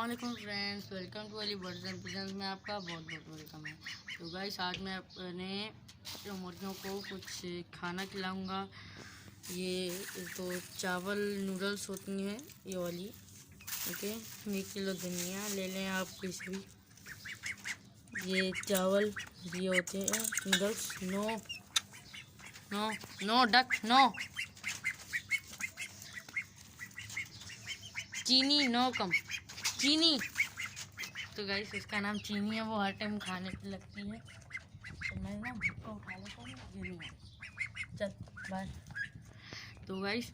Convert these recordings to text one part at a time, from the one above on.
अस्सलाम friends, welcome to Ali birds and pigeons में आपका बहुत बहुत वेलकम है। तो गाइस आज मैं अपने मुर्गियों को कुछ खाना खिलाऊंगा। ये तो चावल नूडल्स होती हैं ये वाली। ओके, 1 किलो धनिया ले लें आप किसी भी। ये चावल ये होते हैं noodles. No no no duck no. चीनी नो कम चीनी। तो गाइस इसका नाम चीनी है, वो हर टाइम खाने पे लगती है। तो मैं ना भुक्का उठा लेता हूँ, ये नहीं है। चल बाय। तो गाइस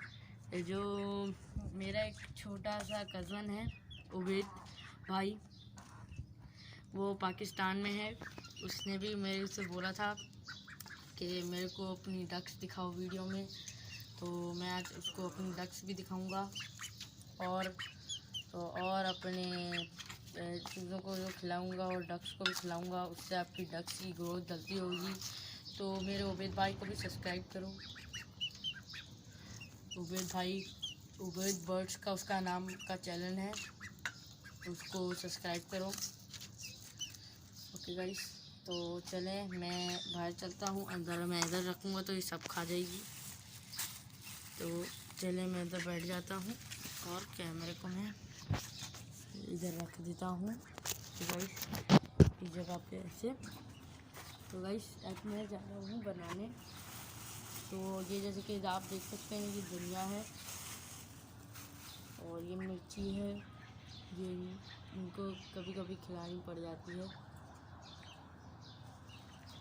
जो मेरा एक छोटा सा कज़न है उबैद भाई, वो पाकिस्तान में है। उसने भी मेरे से बोला था कि मेरे को अपनी डक्स दिखाओ वीडियो में। तो मैं आज उसको अपनी डक्स भी दिखाऊंगा और अपने चीज़ों को जो खिलाऊंगा और डक्स को भी खिलाऊंगा। उससे आपकी डक्स की ग्रोथ जल्दी होगी। तो मेरे उबैद भाई को भी सब्सक्राइब करो। उबैद भाई, उबैद बर्ड्स का उसका नाम का चैनल है, उसको सब्सक्राइब करो। ओके गाइस, तो चलें मैं बाहर चलता हूँ। अंदर मैं इधर रखूँगा तो ये सब खा जाएगी। तो चलें मैं इधर बैठ जाता हूँ और कैमरे को मैं इधर रख देता हूँ। तो गाइस इस जगह पे ऐसे। तो गाइस अब मैं जा रहा हूँ बनाने। तो ये जैसे कि आप देख सकते हैं, ये धनिया है और ये मिर्ची है। ये इनको कभी कभी खिलानी पड़ जाती है,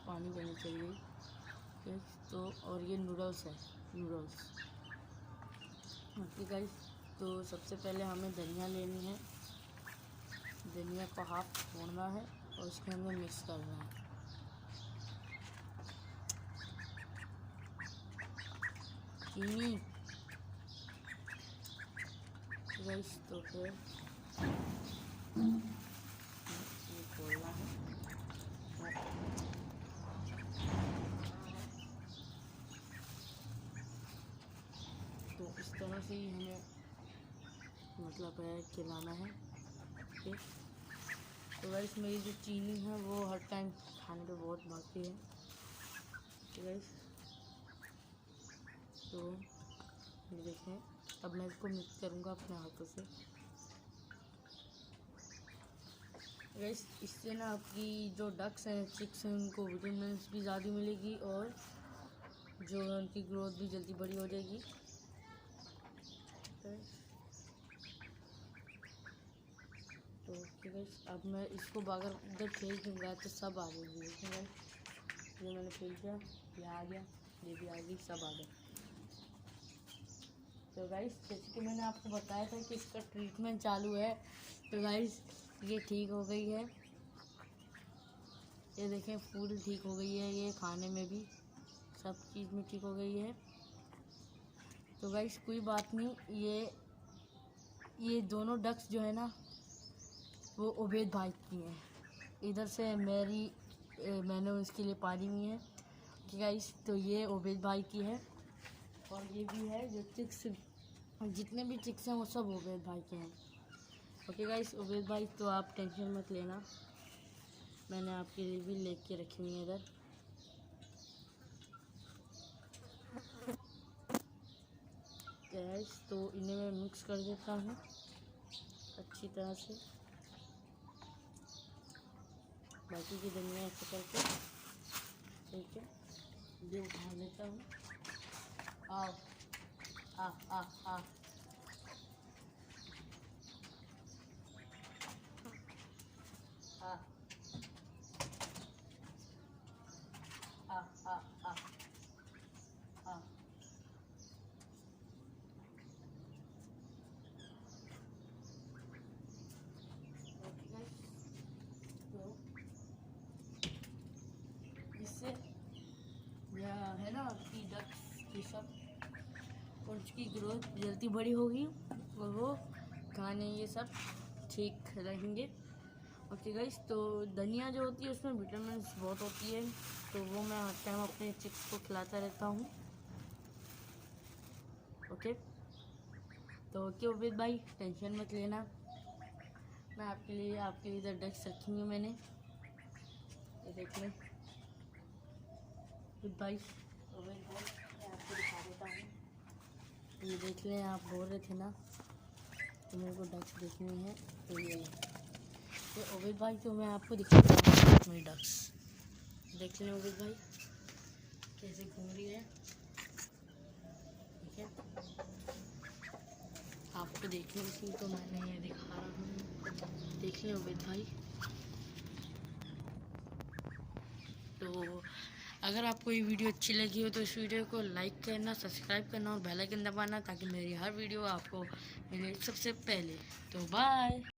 पानी देना चाहिए। तो और ये नूडल्स है, नूडल्स। ओके गाइस, तो सबसे पहले हमें धनिया लेनी है। धनिया को हाफ तोड़ना है और इसके अंदर मिक्स करना है। चीनी गाइस, तो फिर ये खोलना है। तो इस तरह से ही हमें मतलब है खिलाना है। ओके, तो गाइस मेरी जो चीनी है वो हर टाइम खाने पे बहुत भागती है। गाइस तो ये देखें, अब मैं इसको मिक्स करूँगा अपने हाथों से। गाइस इससे ना आपकी जो डक्स हैं, चिक्स हैं, उनको विटामिन भी ज़्यादा मिलेगी और जो उनकी ग्रोथ भी जल्दी बड़ी हो जाएगी। तो गाइस अब मैं इसको अगर उधर फेंक दूँगा तो सब आ जाएगी। ये मैंने फेंक दिया, ये आ गया, ये भी आ गई, सब आ गया। तो गाइस जैसे कि मैंने आपको बताया था कि इसका ट्रीटमेंट चालू है। तो गाइस ये ठीक हो गई है, ये देखें फूल ठीक हो गई है, ये खाने में भी सब चीज़ में ठीक हो गई है। तो गाइस कोई बात नहीं, ये दोनों डक्स जो है ना वो उबैद भाई की हैं। इधर से मैंने उसके लिए पाली हुई है। ठीक गाइस, तो ये उबैद भाई की है और ये भी है जो चिक्स, जितने भी चिक्स हैं वो सब उबैद भाई के हैं। ओके गाइस, उबैद भाई तो आप टेंशन मत लेना, मैंने आपके लिए भी लेके रखी हुई है इधर। गाइस तो इन्हें मैं मिक्स कर देता हूँ अच्छी तरह से। बाकी की धनिया ऐसे करके ठीक है, ये उठा लेता हूँ। आओ आ आ आ आ आ आ आ आ। तो इससे यह है ना आपकी डक्स की सब उनकी ग्रोथ जल्दी बड़ी होगी और वो खाने ये सब ठीक रहेंगे। ओके गाइस, तो धनिया जो होती है उसमें विटामिन बहुत होती है, तो वो मैं हर टाइम अपने चिक्स को खिलाता रहता हूँ। ओके, तो ओके उबैद भाई टेंशन मत लेना, मैं आपके लिए इधर डक्स रखी हैं मैंने, ये देख लें गुड भाई। ओवेद भाई मैं आपको दिखा देता हूँ, ये देख लें, आप बोल रहे थे ना तो मेरे को डक्स देखनी है, तो ये तो ओवेद भाई तो मैं आपको दिखाता हूँ मेरी डक्स। देख लें ओवेद भाई कैसे घूम रही है, ठीक है। आपको देखने की तो मैंने ये दिखा रहा हूँ, देख लें ओवेद भाई। तो अगर आपको ये वीडियो अच्छी लगी हो तो इस वीडियो को लाइक करना, सब्सक्राइब करना और बेल आइकन दबाना, ताकि मेरी हर वीडियो आपको मिले सबसे पहले। तो बाय।